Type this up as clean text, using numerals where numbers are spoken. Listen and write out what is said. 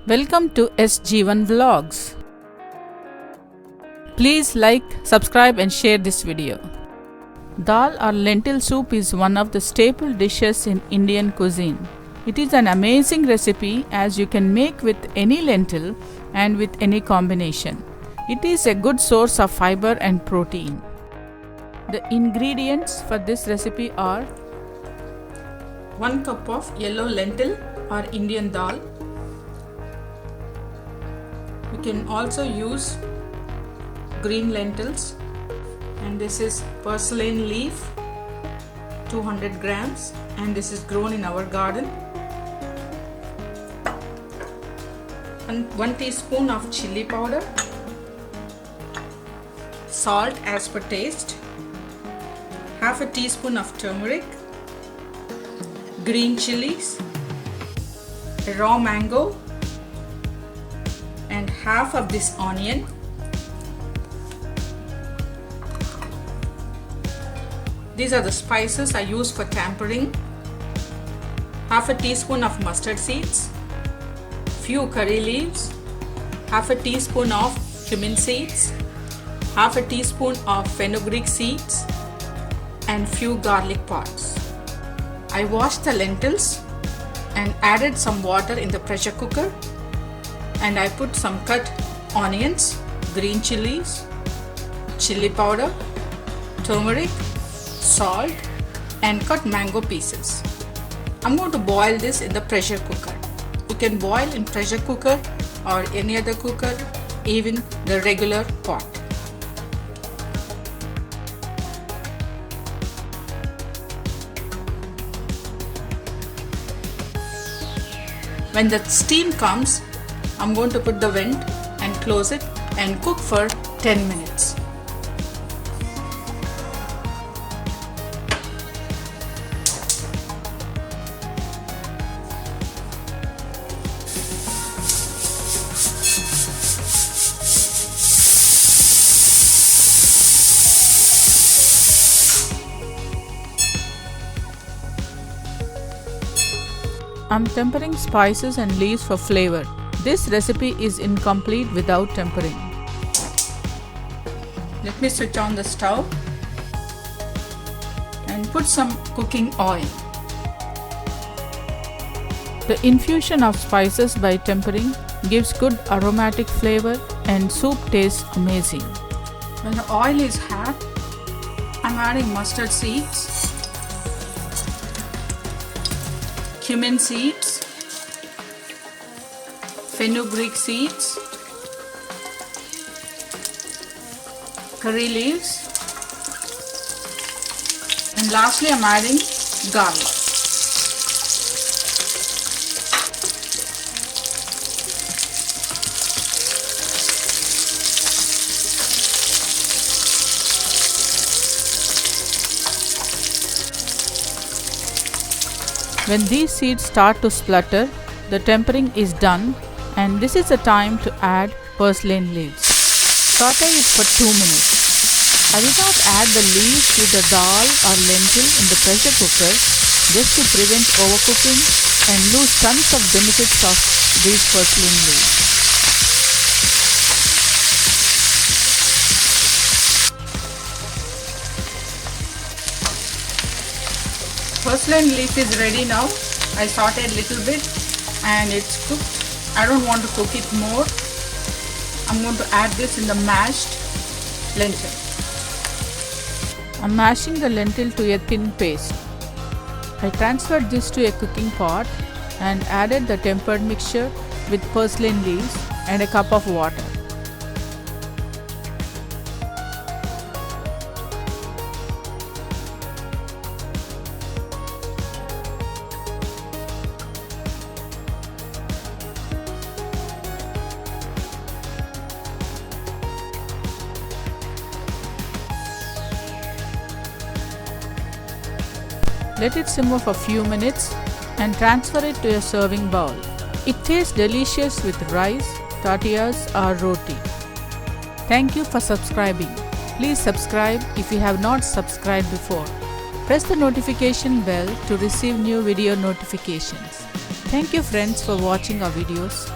Welcome to SG1 Vlogs. Please like, subscribe and share this video. Dal or lentil soup is one of the staple dishes in Indian cuisine. It is an amazing recipe as you can make with any lentil and with any combination. It is a good source of fiber and protein. The ingredients for this recipe are 1 cup of yellow lentil or Indian dal. You can also use green lentils, and this is purslane leaf 200 grams, and this is grown in our garden. And 1 teaspoon of chili powder, salt as per taste, half a teaspoon of turmeric, green chilies, a raw mango, and half of this onion. These are the spices I use for tempering. Half a teaspoon of mustard seeds, few curry leaves, half a teaspoon of cumin seeds, half a teaspoon of fenugreek seeds, and few garlic pods. I washed the lentils and added some water in the pressure cooker, and I put some cut onions, green chilies, chili powder, turmeric, salt, and cut mango pieces. I'm going to boil this in the pressure cooker. You can boil in pressure cooker or any other cooker, even the regular pot. When the steam comes, I'm going to put the vent and close it and cook for 10 minutes. I'm tempering spices and leaves for flavor. This recipe is incomplete without tempering. Let me switch on the stove and put some cooking oil. The infusion of spices by tempering gives good aromatic flavor and soup tastes amazing. When the oil is hot, I'm adding mustard seeds, cumin seeds, fenugreek seeds, curry leaves, and lastly I'm adding garlic. When these seeds start to splutter, the tempering is done, and this is the time to add purslane leaves. Saute it for 2 minutes. I did not add the leaves to the dal or lentil in the pressure cooker just to prevent overcooking and lose tons of benefits of these purslane leaves. Purslane leaf is ready now. I sauteed a little bit and it's cooked. I don't want to cook it more. I'm going to add this in the mashed lentil. I'm mashing the lentil to a thin paste. I transferred this to a cooking pot and added the tempered mixture with purslane leaves and a cup of water. Let it simmer for a few minutes and transfer it to a serving bowl. It tastes delicious with rice, tortillas or roti. Thank you for subscribing. Please subscribe if you have not subscribed before. Press the notification bell to receive new video notifications. Thank you friends for watching our videos.